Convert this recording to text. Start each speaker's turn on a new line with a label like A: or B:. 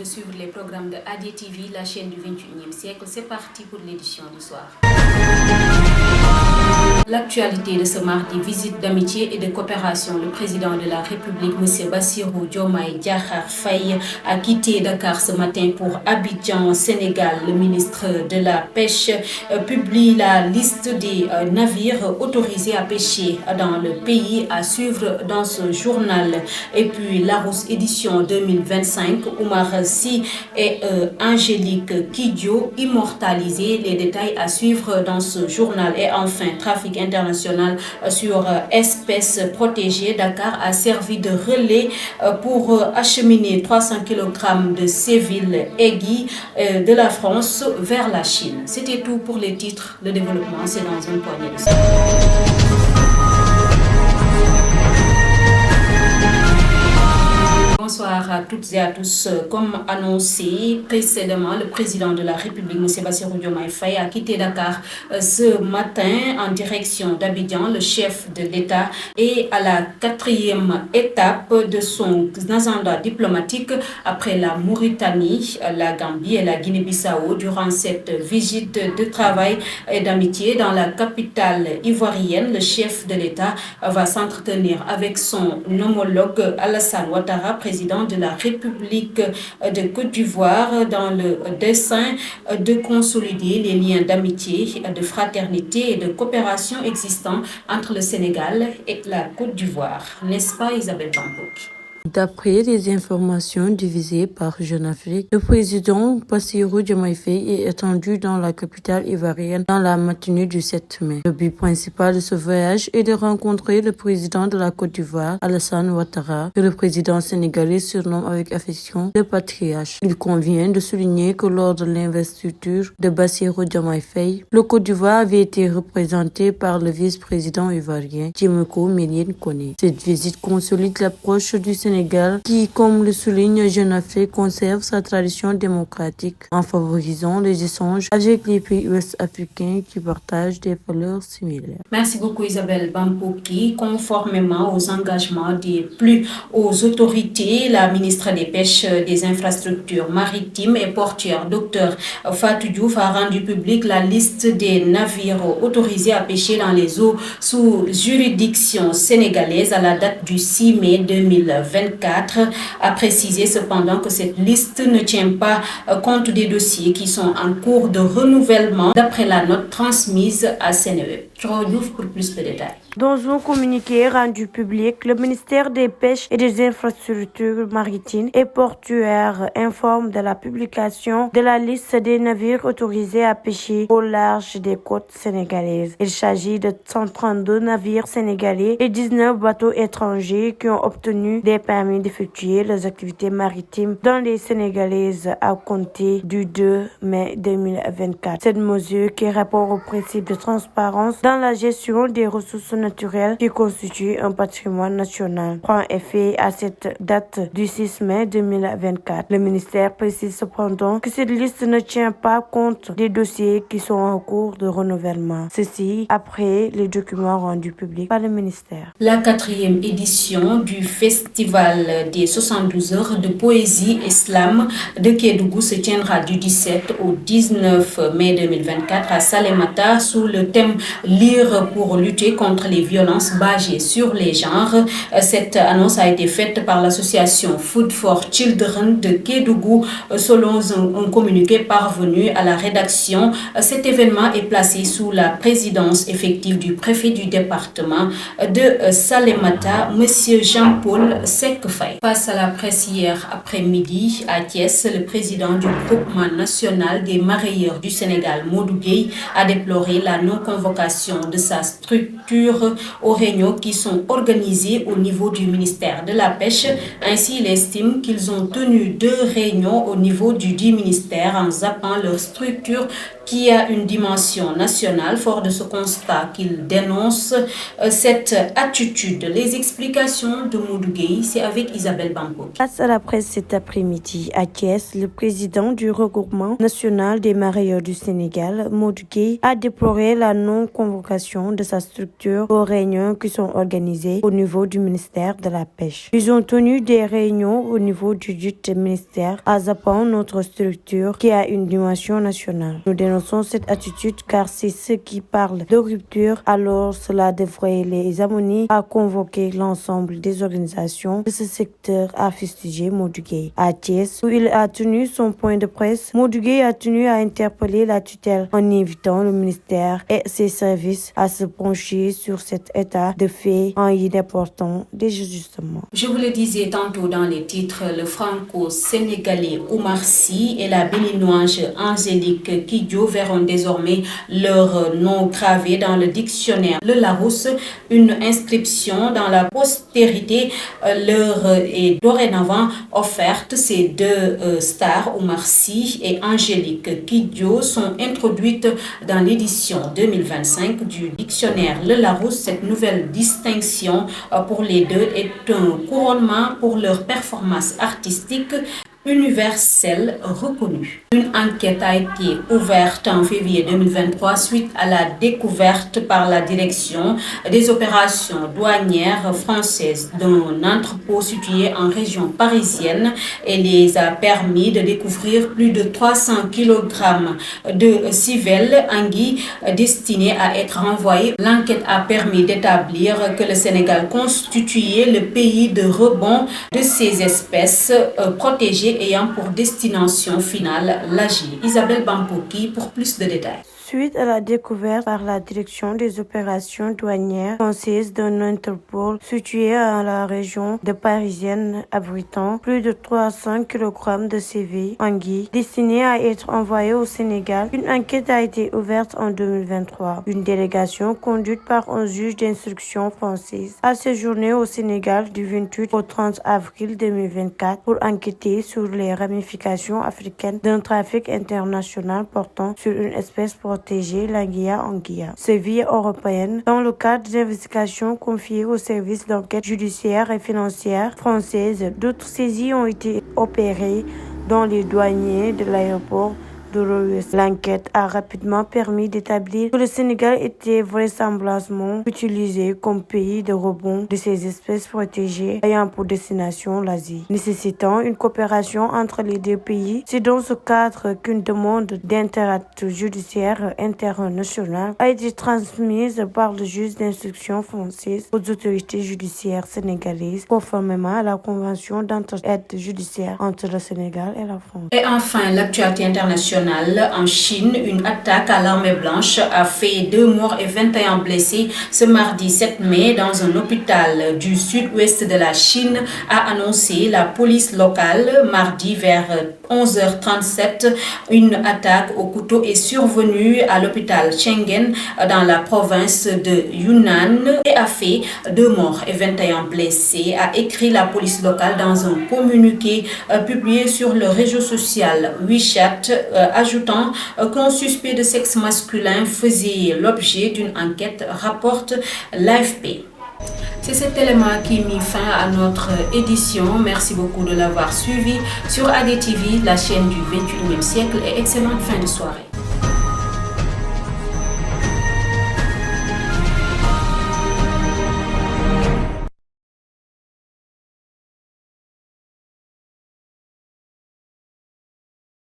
A: de suivre les programmes de ADTV, la chaîne du 21e siècle. C'est parti pour l'édition du soir. L'actualité de ce mardi, visite d'amitié et de coopération. Le président de la République, M. Bassirou Diomaye Diakhar Faye, a quitté Dakar ce matin pour Abidjan, Sénégal. Le ministre de la Pêche publie la liste des navires autorisés à pêcher dans le pays, à suivre dans ce journal. Et puis Larousse édition 2025, Oumar Sy et Angélique Kidjo immortalisés. Les détails à suivre dans ce journal. Et enfin, trafic international sur espèces protégées. Dakar a servi de relais pour acheminer 300 kg de séville aiguë de la France vers la Chine. C'était tout pour les titres. Le développement, c'est dans une poignée de secondes. Bonsoir à toutes et à tous. Comme annoncé précédemment, le président de la République, M. Bassirou Diomaye Faye, a quitté Dakar ce matin en direction d'Abidjan. Le chef de l'État est à la 4e étape de son agenda diplomatique après la Mauritanie, la Gambie et la Guinée-Bissau. Durant cette visite de travail et d'amitié dans la capitale ivoirienne, le chef de l'État va s'entretenir avec son homologue Alassane Ouattara, président de la République de Côte d'Ivoire, dans le dessein de consolider les liens d'amitié, de fraternité et de coopération existants entre le Sénégal et la Côte d'Ivoire. N'est-ce pas, Isabelle Bambouk?
B: D'après les informations divisées par Jeune Afrique, le président Bassirou Diomaye Faye est attendu dans la capitale ivoirienne dans la matinée du 7 mai. Le but principal de ce voyage est de rencontrer le président de la Côte d'Ivoire, Alassane Ouattara, que le président sénégalais surnomme avec affection le patriarche. Il convient de souligner que lors de l'investiture de Bassirou Diomaye Faye, le Côte d'Ivoire avait été représenté par le vice-président ivoirien Djimoko Méliène Koné. Cette visite consolide l'approche du Sénégal qui, comme le souligne Jeune Afrique, conserve sa tradition démocratique en favorisant les échanges avec les pays ouest-africains qui partagent des valeurs similaires.
A: Merci beaucoup Isabelle Bamboki. Conformément aux engagements des plus aux autorités, la ministre des Pêches, des Infrastructures maritimes et portuaires, Dr Fatou Diouf, a rendu publique la liste des navires autorisés à pêcher dans les eaux sous juridiction sénégalaise à la date du 6 mai 2024. A précisé cependant que cette liste ne tient pas compte des dossiers qui sont en cours de renouvellement d'après la note transmise à Sénégal. Pour plus de détails.
B: Dans un communiqué rendu public, le ministère des Pêches et des Infrastructures maritimes et portuaires informe de la publication de la liste des navires autorisés à pêcher au large des côtes sénégalaises. Il s'agit de 132 navires sénégalais et 19 bateaux étrangers qui ont obtenu des permis d'effectuer leurs activités maritimes dans les Sénégalaises à compter du 2 mai 2024. Cette mesure, qui répond au principe de transparence dans la gestion des ressources naturelles qui constituent un patrimoine national, prend effet à cette date du 6 mai 2024. Le ministère précise cependant que cette liste ne tient pas compte des dossiers qui sont en cours de renouvellement. Ceci après les documents rendus publics par le ministère.
A: La 4e édition du Festival des 72 heures de poésie islam de Kédougou se tiendra du 17 au 19 mai 2024 à Salémata sous le thème Lire pour lutter contre les violences basées sur les genres. Cette annonce a été faite par l'association Food for Children de Kédougou selon un communiqué parvenu à la rédaction. Cet événement est placé sous la présidence effective du préfet du département de Salémata, M. Jean-Paul Sekfaye. Face à la presse hier après-midi à Thiès, le président du groupement national des mareyeurs du Sénégal, Modou Gueye, a déploré la non-convocation de sa structure aux réunions qui sont organisées au niveau du ministère de la Pêche. Ainsi, il estime qu'ils ont tenu 2 réunions au niveau du dit ministère en zappant leur structure qui a une dimension nationale. Fort de ce constat qu'il dénonce cette attitude. Les explications de Modou Gueye, c'est avec Isabelle Bampo.
B: Face à la presse cet après-midi à Thiès, le président du regroupement national des mareyeurs du Sénégal, Modou Gueye, a déploré la non-convocation de sa structure aux réunions qui sont organisées au niveau du ministère de la Pêche. Ils ont tenu des réunions au niveau du dit ministère en zappant notre structure qui a une dimension nationale. Nous dénonçons cette attitude car c'est ceux qui parlent de rupture, alors cela devrait les amener à convoquer l'ensemble des organisations de ce secteur, a fustigé Modou Gueye. À Thiès, où il a tenu son point de presse, Modou Gueye a tenu à interpeller la tutelle en invitant le ministère et ses services à se pencher sur cet état de fait en y apportant des ajustements.
A: Je vous le disais tantôt dans les titres, le franco-sénégalais Oumar Sy et la béninoise Angélique Kidjo verront désormais leur nom gravé dans le dictionnaire Le Larousse. Une inscription dans la postérité leur est dorénavant offerte. Ces deux stars, Oumar Sy et Angélique Kidjo, sont introduites dans l'édition 2025 du dictionnaire Le Larousse. Cette nouvelle distinction pour les deux est un couronnement pour leur performance artistique universelle reconnue. Une enquête a été ouverte en février 2023 suite à la découverte par la direction des opérations douanières françaises d'un entrepôt situé en région parisienne et les a permis de découvrir plus de 300 kg de civelle anguille destinée à être envoyée. L'enquête a permis d'établir que le Sénégal constituait le pays de rebond de ces espèces protégées ayant pour destination finale l'Algérie. Isabelle Bampoki pour plus de détails.
B: Suite à la découverte par la direction des opérations douanières françaises d'un entrepôt situé à la région de Parisienne abritant plus de 300 kg de civile anguille destinée à être envoyée au Sénégal, une enquête a été ouverte en 2023. Une délégation conduite par un juge d'instruction française a séjourné au Sénégal du 28 au 30 avril 2024 pour enquêter sur les ramifications africaines d'un trafic international portant sur une espèce protégée, l'Anguilla anguilla. Séville européenne, dans le cadre d'investigations confiées aux services d'enquête judiciaire et financière française, d'autres saisies ont été opérées dans les douaniers de l'aéroport. L'enquête a rapidement permis d'établir que le Sénégal était vraisemblablement utilisé comme pays de rebond de ces espèces protégées ayant pour destination l'Asie, nécessitant une coopération entre les deux pays. C'est dans ce cadre qu'une demande d'intérêt judiciaire international a été transmise par le juge d'instruction française aux autorités judiciaires sénégalaises, conformément à la convention d'entraide judiciaire entre le Sénégal et la France.
A: Et enfin, l'actualité internationale. En Chine, une attaque à l'armée blanche a fait 2 morts et 21 blessés ce mardi 7 mai dans un hôpital du sud-ouest de la Chine, a annoncé la police locale. Mardi vers 11h37, une attaque au couteau est survenue à l'hôpital Chenggen dans la province de Yunnan et a fait 2 morts et 21 blessés, a écrit la police locale dans un communiqué publié sur le réseau social WeChat, ajoutant qu'un suspect de sexe masculin faisait l'objet d'une enquête, rapporte l'AFP. C'est cet élément qui mit fin à notre édition. Merci beaucoup de l'avoir suivi sur ADTV, la chaîne du 21e siècle, et excellente fin de soirée.